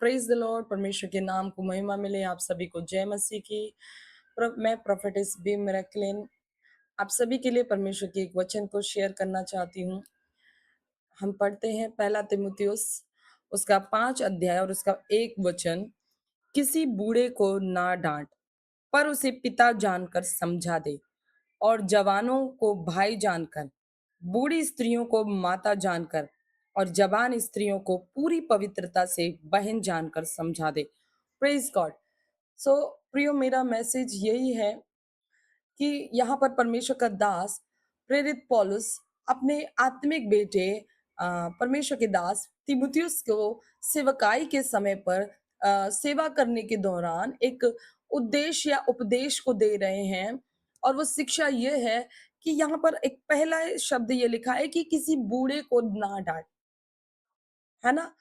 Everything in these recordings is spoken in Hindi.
Praise the Lord. परमेश्वर के नाम को महिमा मिले। आप सभी को जय मसीह की। मैं प्रोफेटिस बी मिरेक्लिन आप सभी के लिए परमेश्वर के एक वचन को शेयर करना चाहती हूँ। हम पढ़ते हैं पहला तिमुथियुस उसका 5 अध्याय और उसका 1 वचन। किसी बूढ़े को ना डांट, पर उसे पिता जानकर समझा दे, और जवानों को भाई जानकर, बूढ़ी स्त्रियों को माता जानकर, और जवान स्त्रियों को पूरी पवित्रता से बहन जानकर समझा दे। Praise God. सो प्रियो, मेरा मैसेज यही है कि यहाँ पर परमेश्वर का दास प्रेरित पौलुस अपने आत्मिक बेटे परमेश्वर के दास तिमुथियुस को सेवकाई के समय पर सेवा करने के दौरान एक उद्देश्य या उपदेश को दे रहे हैं। और वो शिक्षा ये है कि यहाँ पर एक पहला शब्द ये लिखा है कि किसी बूढ़े को ना डांट, है ना?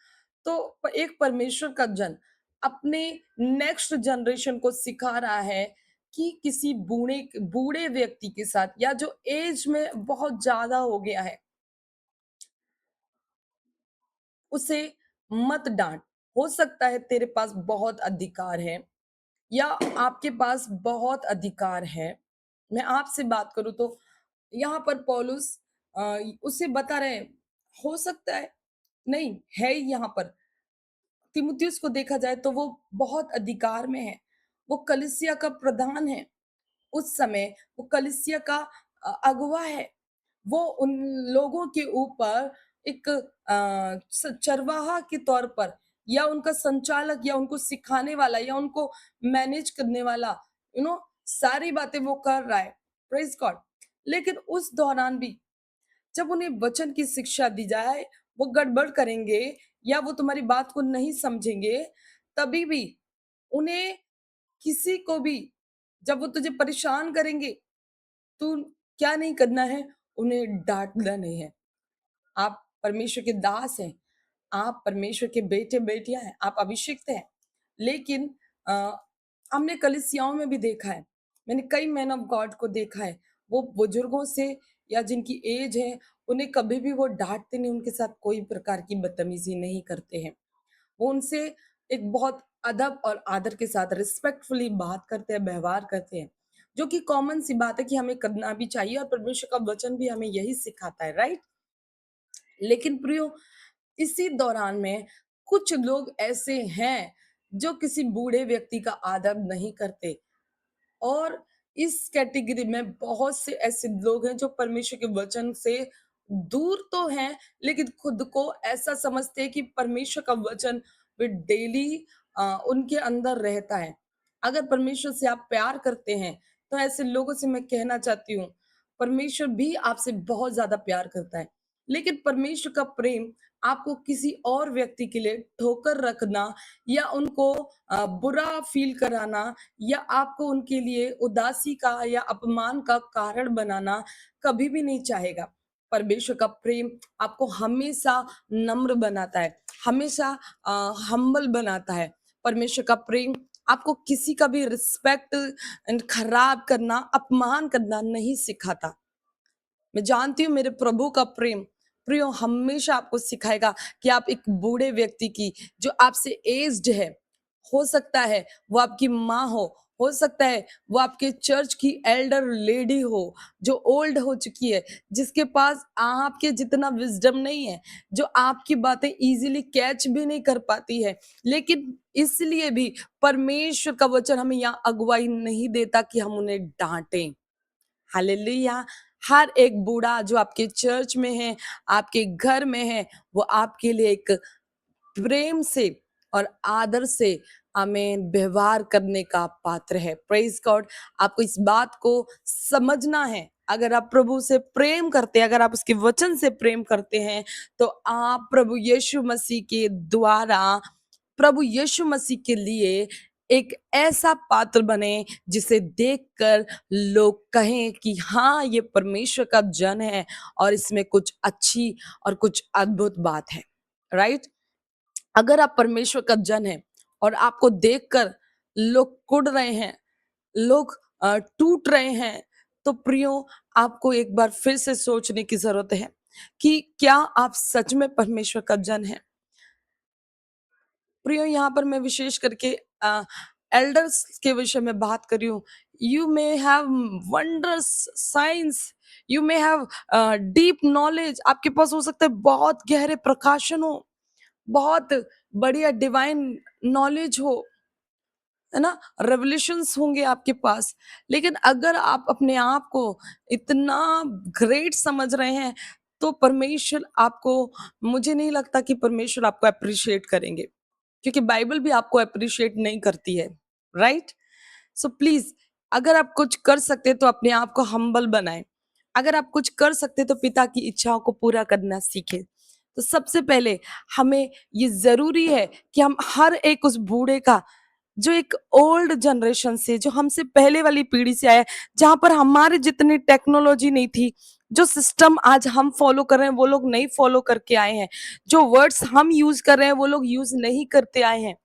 तो एक परमेश्वर का जन अपने नेक्स्ट जनरेशन को सिखा रहा है कि किसी बूढ़े बूढ़े व्यक्ति के साथ, या जो एज में बहुत ज्यादा हो गया है, उसे मत डांट। हो सकता है तेरे पास बहुत अधिकार है, या आपके पास बहुत अधिकार है। मैं आपसे बात करूं तो यहाँ पर पौलुस उसे बता रहे हैं, हो सकता है, नहीं है ही। यहाँ पर तिमुथियुस को देखा जाए तो वो बहुत अधिकार में है। वो कलीसिया का प्रधान है। उस समय वो कलीसिया का अगुवा है। वो उन लोगों के ऊपर एक चरवाहा के तौर पर, या उनका संचालक, या उनको सिखाने वाला, या उनको मैनेज करने वाला, सारी बातें वो कर रहा है। Praise God. लेकिन उस दौरान भी जब उन्हें वचन की शिक्षा दी जाए, वो गड़बड़ करेंगे या वो तुम्हारी बात को नहीं समझेंगे। तभी भी उन्हें, किसी को भी, जब वो तुझे परेशान करेंगे, तू क्या नहीं करना है, उन्हें डांटना नहीं है। आप परमेश्वर के दास हैं, आप परमेश्वर के बेटे बेटियां हैं, आप अभिषिक्त हैं। लेकिन आ, हमने कलीसियाओं में भी देखा है, मैंने कई मैन ऑफ गॉड को देखा है, वो बुजुर्गों से या जिनकी एज है, उन्हें कभी भी वो डांटते नहीं, उनके साथ कोई प्रकार की बदतमीजी नहीं करते हैं। वो उनसे एक बहुत अदब और आदर के साथ रिस्पेक्टफुली बात करते हैं, व्यवहार करते हैं, जो कि कॉमन सी बात है कि हमें करना भी चाहिए, और परमेश्वर का वचन भी हमें यही सिखाता है, राइट? लेकिन प्रियो, इसी दौरान में कुछ लोग ऐसे हैं जो किसी बूढ़े व्यक्ति का आदर नहीं करते। और इस कैटेगरी में बहुत से ऐसे लोग हैं जो परमेश्वर के वचन से दूर तो हैं, लेकिन खुद को ऐसा समझते हैं कि परमेश्वर का वचन वे डेली उनके अंदर रहता है। अगर परमेश्वर से आप प्यार करते हैं, तो ऐसे लोगों से मैं कहना चाहती हूँ, परमेश्वर भी आपसे बहुत ज्यादा प्यार करता है। लेकिन परमेश्वर का प्रेम आपको किसी और व्यक्ति के लिए ठोकर रखना, या उनको बुरा फील कराना, या आपको उनके लिए उदासी का या अपमान का कारण बनाना कभी भी नहीं चाहेगा। परमेश्वर का प्रेम आपको हमेशा नम्र बनाता है, हमेशा हम्बल बनाता है। परमेश्वर का प्रेम आपको किसी का भी रिस्पेक्ट खराब करना, अपमान करना नहीं सिखाता। मैं जानती हूँ मेरे प्रभु का प्रेम प्रियो हमेशा आपको सिखाएगा कि आप एक बूढ़े व्यक्ति की, जो आपसे एज्ड है, हो सकता है वो आपकी माँ हो सकता है वो आपके चर्च की एल्डर लेडी हो, जो ओल्ड हो चुकी है, जिसके पास आपके जितना विजडम नहीं है, जो आपकी बातें इजीली कैच भी नहीं कर पाती है। लेकिन इसलिए भी परमेश्वर का वचन हमें यहाँ अगुवाई नहीं देता कि हम उन्हें डांटें। हालेलुया। हर एक बूढ़ा जो आपके चर्च में है, आपके घर में है, वो आपके लिए एक प्रेम से और आदर से आमेन व्यवहार करने का पात्र है। Praise God. आपको इस बात को समझना है। अगर आप प्रभु से प्रेम करते हैं, अगर आप उसके वचन से प्रेम करते हैं, तो आप प्रभु यीशु मसीह के द्वारा, प्रभु यीशु मसीह के लिए एक ऐसा पात्र बने जिसे देखकर लोग कहें कि हाँ, ये परमेश्वर का जन है और इसमें कुछ अच्छी और कुछ अद्भुत बात है। राइट? अगर आप परमेश्वर का जन है और आपको देखकर लोग कुढ़ रहे हैं, लोग टूट रहे हैं, तो प्रियो, आपको एक बार फिर से सोचने की जरूरत है कि क्या आप सच में परमेश्वर का जन है। प्रियो यहाँ पर मैं विशेष करके एल्डर्स के विषय में बात कर रही हूँ। You may have wondrous science, you may have deep knowledge, आपके पास हो सकता है बहुत गहरे प्रकाशन हो, बहुत बढ़िया डिवाइन नॉलेज हो, है ना? रेवोल्यूशंस होंगे आपके पास। लेकिन अगर आप अपने आप को इतना ग्रेट समझ रहे हैं, तो परमेश्वर आपको, मुझे नहीं लगता कि परमेश्वर आपको एप्रिशिएट करेंगे, क्योंकि बाइबल भी आपको एप्रिशिएट नहीं करती है, राइट? सो प्लीज, अगर आप कुछ कर सकते तो अपने आप को हम्बल बनाएं। अगर आप कुछ कर सकते तो पिता की इच्छाओं को पूरा करना सीखें। तो सबसे पहले हमें ये जरूरी है कि हम हर एक उस बूढ़े का, जो एक ओल्ड जनरेशन से, जो हमसे पहले वाली पीढ़ी से आया है, जहां पर हमारे जितनी टेक्नोलॉजी नहीं थी, जो सिस्टम आज हम फॉलो कर रहे हैं वो लोग नहीं फॉलो करके आए हैं, जो वर्ड्स हम यूज कर रहे हैं वो लोग यूज नहीं करते आए हैं,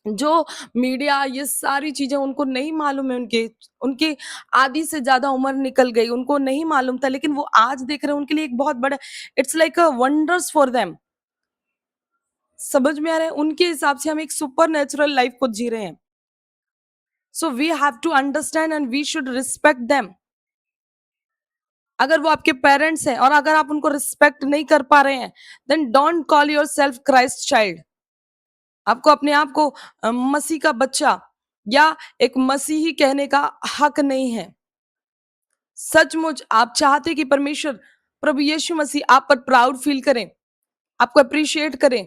जो मीडिया ये सारी चीजें उनको नहीं मालूम है, उनके उनके आधी से ज्यादा उम्र निकल गई, उनको नहीं मालूम था, लेकिन वो आज देख रहे हैं, उनके लिए एक बहुत बड़ा, it's like a wonders for them. समझ में आ रहा है? उनके हिसाब से हम एक सुपर नेचुरल लाइफ को जी रहे हैं। So we have to understand and we should respect them. अगर वो आपके पेरेंट्स हैं और अगर आप उनको रिस्पेक्ट नहीं कर पा रहे हैं, then don't call yourself Christ child. आपको अपने आप को मसीह का बच्चा या एक मसीही कहने का हक नहीं है। सचमुच आप चाहते कि परमेश्वर, प्रभु यीशु मसीह आप पर प्राउड फील करें, आपको अप्रिशिएट करें,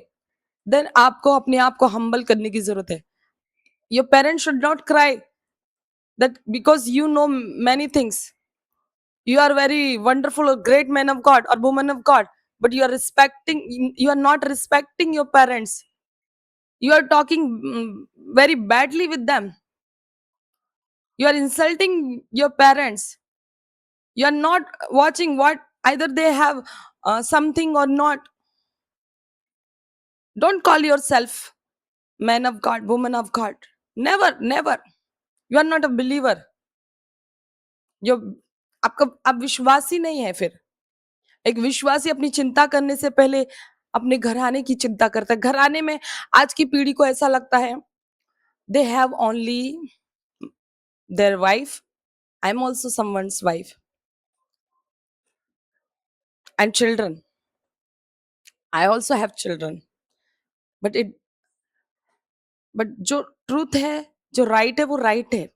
देन आपको अपने आप को हम्बल करने की जरूरत है। Your parents should not cry that because you know many things, you are very wonderful or great man of god or woman of god, but you are not respecting your parents, you are talking very badly with them, you are insulting your parents, you are not watching what either they have something or not. Don't call yourself man of god, woman of god. Never, never. You are not a believer. जो आपका, आप विश्वासी नहीं है फिर। एक विश्वासी अपनी चिंता करने से पहले अपने घराने की चिंता करता है। घराने में आज की पीढ़ी को ऐसा लगता है, they have only their wife, I am also someone's wife and children, I also have children, but it but जो ट्रूथ है, जो राइट है वो राइट है,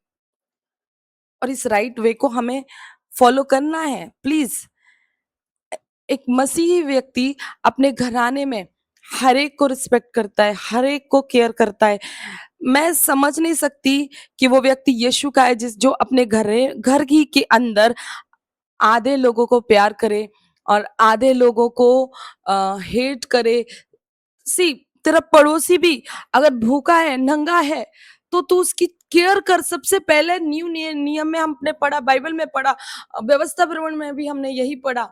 और इस राइट वे को हमें फॉलो करना है। प्लीज, एक मसीही व्यक्ति अपने घराने में हर एक को रिस्पेक्ट करता है, हर एक को केयर करता है। मैं समझ नहीं सकती कि वो व्यक्ति यीशु का है, जिस जो अपने घर ही के अंदर आधे लोगों को प्यार करे और आधे लोगों को हेट करे। सी, तेरा पड़ोसी भी अगर भूखा है, नंगा है, तो तू उसकी केयर कर। सबसे पहले न्यू नियम में हमने पढ़ा, बाइबल में पढ़ा, व्यवस्था भ्रमण में भी हमने यही पढ़ा।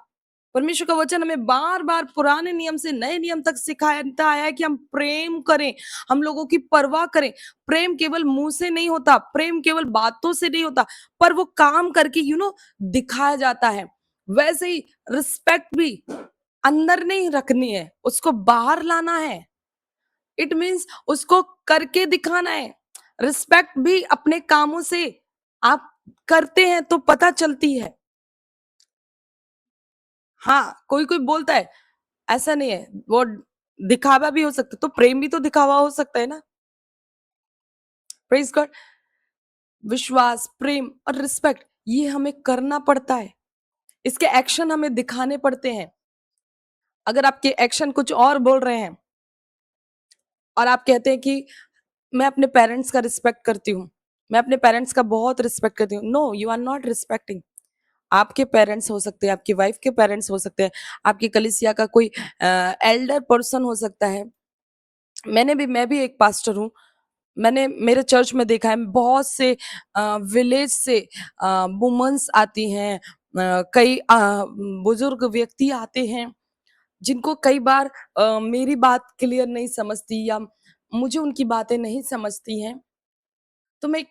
परमेश्वर का वचन हमें बार बार पुराने नियम से नए नियम तक सिखाता आया है कि हम प्रेम करें, हम लोगों की परवाह करें। प्रेम केवल मुंह से नहीं होता, प्रेम केवल बातों से नहीं होता, पर वो काम करके दिखाया जाता है। वैसे ही रिस्पेक्ट भी अंदर नहीं रखनी है, उसको बाहर लाना है। इट मीन्स उसको करके दिखाना है। रिस्पेक्ट भी अपने कामों से आप करते हैं तो पता चलती है। हाँ, कोई कोई बोलता है, ऐसा नहीं है, वो दिखावा भी हो सकता है, तो प्रेम भी तो दिखावा हो सकता है ना। Praise God. विश्वास, प्रेम और रिस्पेक्ट, ये हमें करना पड़ता है, इसके एक्शन हमें दिखाने पड़ते हैं। अगर आपके एक्शन कुछ और बोल रहे हैं और आप कहते हैं कि मैं अपने पेरेंट्स का रिस्पेक्ट करती हूँ, मैं अपने पेरेंट्स का बहुत रिस्पेक्ट करती हूँ, no, you are not respecting. आपके पेरेंट्स हो सकते हैं, आपकी वाइफ के पेरेंट्स हो सकते हैं, आपकी कलीसिया का कोई एल्डर पर्सन हो सकता है। मैं भी एक पास्टर हूँ। मैंने मेरे चर्च में देखा है, बहुत से विलेज से वुमेन्स आती हैं, कई बुजुर्ग व्यक्ति आते हैं, जिनको कई बार मेरी बात क्लियर नहीं समझती या मुझे उनकी बातें नहीं समझती हैं, तो मैं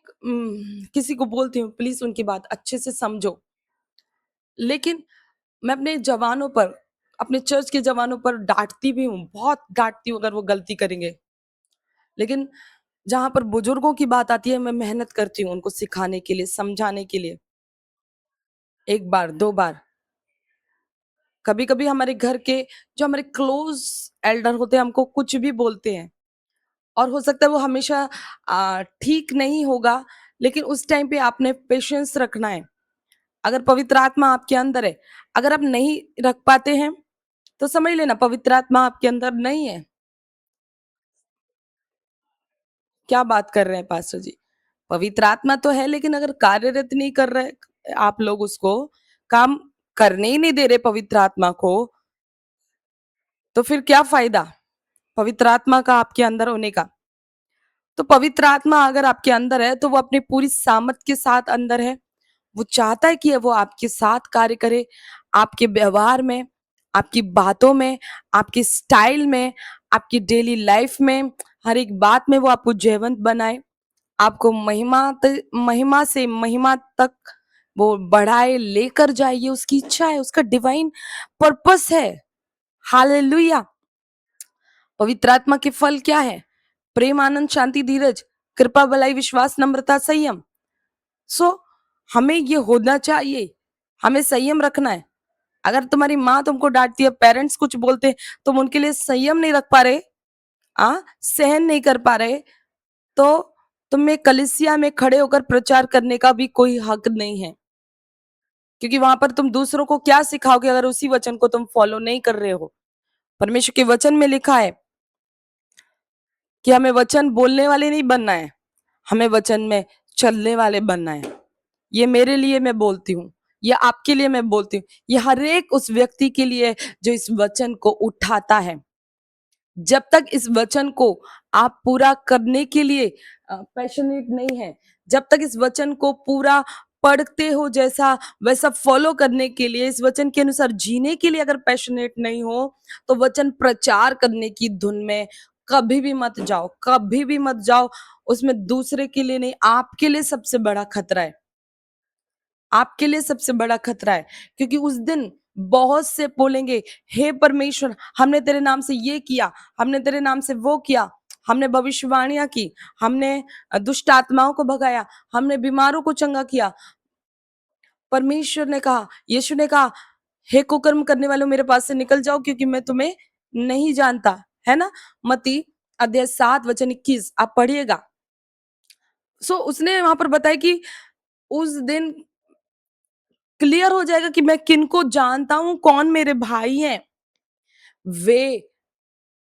किसी को बोलती हूँ प्लीज उनकी बात अच्छे से समझो। लेकिन मैं अपने जवानों पर, अपने चर्च के जवानों पर डांटती भी हूँ, बहुत डांटती हूँ अगर वो गलती करेंगे। लेकिन जहाँ पर बुजुर्गों की बात आती है, मैं मेहनत करती हूँ उनको सिखाने के लिए, समझाने के लिए। 1 बार, 2 बार, कभी-कभी हमारे घर के जो हमारे क्लोज़ एल्डर होते हैं, हमको कुछ भी बोलते हैं और हो सकता है वो हमेशा ठीक नहीं होगा, लेकिन उस टाइम पे आपने पेशेंस रखना है। अगर पवित्र आत्मा आपके अंदर है, अगर आप नहीं रख पाते हैं, तो समझ लेना पवित्र आत्मा आपके अंदर नहीं है। क्या बात कर रहे हैं पास्टर जी? पवित्र आत्मा तो है, लेकिन अगर कार्यरत नहीं कर रहे आप लोग उसको, काम करने ही नहीं दे रहे पवित्र आत्मा को, तो फिर क्या फ़ायदा पवित्र आत्मा का आपके अंदर होने का? तो पवित्र आत्मा अगर आपके अंदर है, तो वो अपनी पूरी सामर्थ के साथ अंदर है। वो चाहता है कि वो आपके साथ कार्य करे, आपके व्यवहार में, आपकी बातों में, आपके स्टाइल में, आपकी डेली लाइफ में, हर एक बात में वो आपको जयवंत बनाए। आपको महिमा से महिमा तक वो बढ़ाए, लेकर जाए, ये उसकी इच्छा है, उसका डिवाइन पर्पस है। हालेलुया! पवित्र आत्मा के फल क्या है? प्रेम, आनंद, शांति, धीरज, कृपा, भलाई, विश्वास, नम्रता, संयम। सो हमें ये होना चाहिए, हमें संयम रखना है। अगर तुम्हारी माँ तुमको डाँटती है, पेरेंट्स कुछ बोलते हैं, तुम उनके लिए संयम नहीं रख पा रहे, सहन नहीं कर पा रहे, तो तुम्हें कलीसिया में खड़े होकर प्रचार करने का भी कोई हक नहीं है। क्योंकि वहाँ पर तुम दूसरों को क्या सिखाओगे अगर उसी वचन को तुम फॉलो नहीं कर रहे हो? परमेश्वर के वचन में लिखा है कि हमें वचन बोलने वाले नहीं बनना है, हमें वचन में चलने वाले बनना है। ये मेरे लिए मैं बोलती हूँ, ये आपके लिए मैं बोलती हूँ, ये हर एक उस व्यक्ति के लिए जो इस वचन को उठाता है। जब तक इस वचन को आप पूरा करने के लिए पैशनेट नहीं है, जब तक इस वचन को पूरा पढ़ते हो जैसा वैसा फॉलो करने के लिए, इस वचन के अनुसार जीने के लिए अगर पैशनेट नहीं हो, तो वचन प्रचार करने की धुन में कभी भी मत जाओ, कभी भी मत जाओ। उसमें दूसरे के लिए नहीं, आपके लिए सबसे बड़ा खतरा है। आपके लिए सबसे बड़ा खतरा है, क्योंकि उस दिन बहुत से बोलेंगे, हे परमेश्वर, हमने तेरे नाम से ये किया, हमने तेरे नाम से वो किया, हमने भविष्यवाणियां की, हमने दुष्ट आत्माओं को भगाया, हमने बीमारों को चंगा किया। परमेश्वर ने कहा, यीशु ने कहा, हे कुकर्म करने वालों, मेरे पास से निकल जाओ, क्योंकि मैं तुम्हें नहीं जानता। है ना? मत्ती अध्याय 7 वचन 21 आप पढ़िएगा। सो उसने वहां पर बताया कि उस दिन क्लियर हो जाएगा कि मैं किनको जानता हूँ, कौन मेरे भाई हैं। वे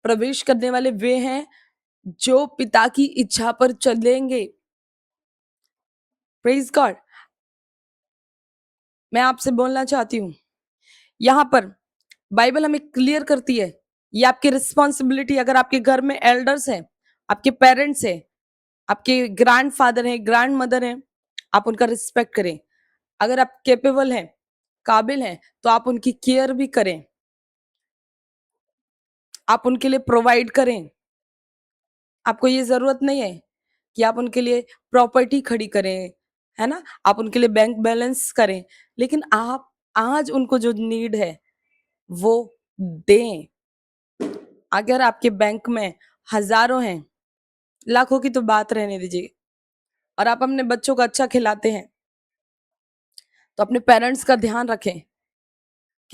प्रवेश करने वाले वे हैं जो पिता की इच्छा पर चलेंगे। Praise God. मैं आपसे बोलना चाहती हूँ, यहाँ पर बाइबल हमें क्लियर करती है, ये आपकी रिस्पॉन्सिबिलिटी, अगर आपके घर में एल्डर्स हैं, आपके पेरेंट्स हैं, आपके ग्रैंडफ़ादर हैं, ग्रैंडमदर हैं, आप उनका रिस्पेक्ट करें। अगर आप कैपेबल हैं, काबिल हैं, तो आप उनकी केयर भी करें। आप उनके लिए प्रोवाइड करें। आपको ये ज़रूरत नहीं है कि आप उनके लिए प्रॉपर्टी खड़ी करें, है ना? आप उनके लिए बैंक बैलेंस करें, लेकिन आप आज उनको जो नीड है, वो दें। अगर आपके बैंक में हज़ारों हैं, लाखों की तो बात रहने दीजिए, और आप अपने बच्चों को अच्छा खिलाते हैं, तो अपने पेरेंट्स का ध्यान रखें।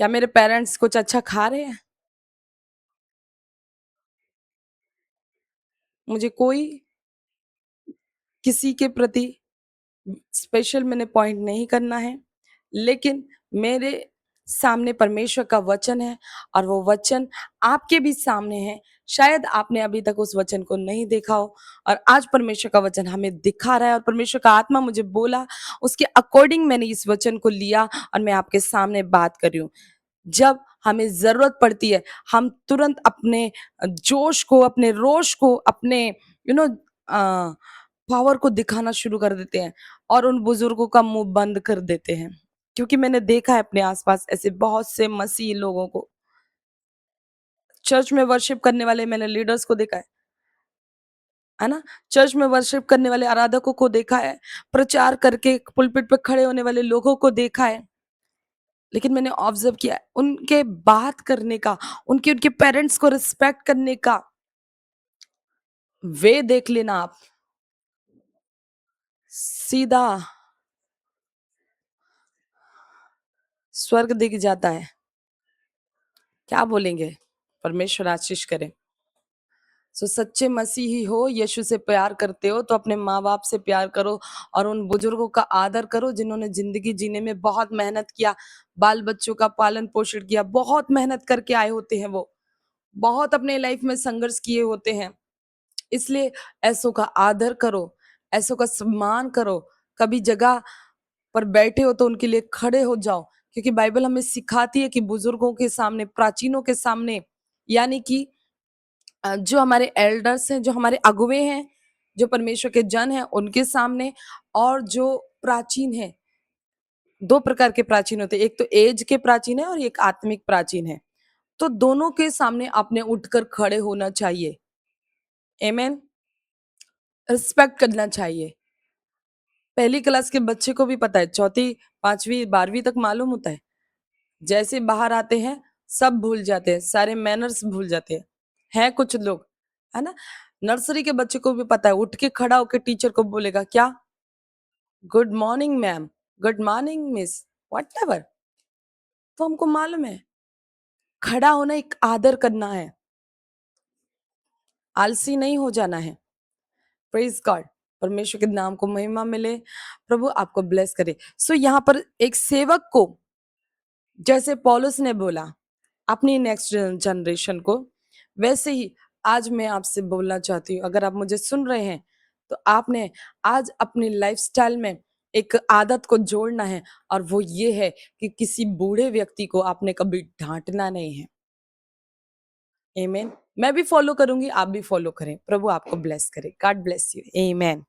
क्या मेरे पेरेंट्स कुछ अच्छा खा रहे हैं? मुझे कोई किसी के प्रति स्पेशल मैंने पॉइंट नहीं करना है, लेकिन मेरे सामने परमेश्वर का वचन है और वो वचन आपके भी सामने है। शायद आपने अभी तक उस वचन को नहीं देखा हो, और आज परमेश्वर का वचन हमें दिखा रहा है, और परमेश्वर का आत्मा मुझे बोला, उसके अकॉर्डिंग मैंने इस वचन को लिया और मैं आपके सामने बात कर रही हूँ। जब हमें ज़रूरत पड़ती है, हम तुरंत अपने जोश को, अपने रोष को, अपने यू नो अ, पावर को दिखाना शुरू कर देते हैं और उन बुजुर्गों का मुँह बंद कर देते हैं। क्योंकि मैंने देखा है अपने आस-पास ऐसे बहुत से मसीही लोगों को। चर्च में वर्शिप करने वाले मैंने लीडर्स को देखा है ना? चर्च में वर्शिप करने वाले आराधकों को देखा है, प्रचार करके पुल्पिट पे खड़े होने वाले लोगों को देखा है। लेकिन मैंने ऑब्जर्व किया है, उनके बात करने का, उनके उनके पेरेंट्स को रिस्पेक्ट करने का वे देख लेना आप, सीधा स्वर्ग दिख जाता है। क्या बोलेंगे? परमेश्वर आशीष करे। सो सच्चे मसीही हो, यीशु से प्यार करते हो तो अपने माँ-बाप से प्यार करो और उन बुजुर्गों का आदर करो जिन्होंने ज़िंदगी जीने में बहुत मेहनत किया, बाल-बच्चों का पालन-पोषण किया, बहुत मेहनत करके आए होते हैं वो, बहुत अपने लाइफ में संघर्ष किए होते हैं। इसलिए ऐसों का आदर करो, ऐसों का सम्मान करो, कभी जगह पर बैठे हो तो उनके लिए खड़े हो जाओ, क्योंकि बाइबल हमें सिखाती है कि बुजुर्गों के सामने, प्राचीनों के सामने, यानी कि जो हमारे एल्डर्स हैं, जो हमारे अगुवे हैं, जो परमेश्वर के जन हैं, उनके सामने, और जो प्राचीन हैं, 2 प्रकार के प्राचीन होते हैं, एक तो एज के प्राचीन है और एक आत्मिक प्राचीन है। तो दोनों के सामने आपने उठकर खड़े होना चाहिए। आमेन। रिस्पेक्ट करना चाहिए। पहली क्लास के बच्चे को भी पता है, चौथी, 5वीं, 12वीं तक मालूम होता है। जैसे बाहर आते हैं, सब भूल जाते हैं, सारे मैनर्स भूल जाते हैं। हैं कुछ लोग, है ना? नर्सरी के बच्चे को भी पता है, उठ के खड़ा होके टीचर को बोलेगा क्या? Good morning ma'am, good morning miss, whatever. तो हमको मालूम है, खड़ा होना एक आदर करना है, आलसी नहीं हो जाना है। Praise God. परमेश्वर के नाम को महिमा मिले, प्रभु आपको ब्लेस करे। सो यहाँ पर एक सेवक को, जैसे पौलुस ने बोला अपनी नेक्स्ट जनरेशन को, वैसे ही आज मैं आपसे बोलना चाहती हूँ, अगर आप मुझे सुन रहे हैं तो आपने आज अपनी लाइफस्टाइल में एक आदत को जोड़ना है, और वो ये है कि किसी बूढ़े व्यक्ति को आपने कभी डांटना नहीं है। आमेन। मैं भी फॉलो करूंगी, आप भी फॉलो करें। प्रभु आपको ब्लेस करे। God bless you. आमेन।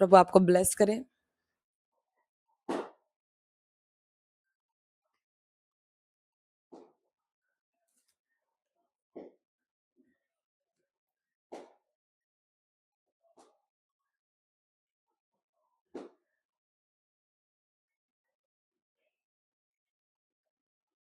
प्रभु आपको ब्लेस करे।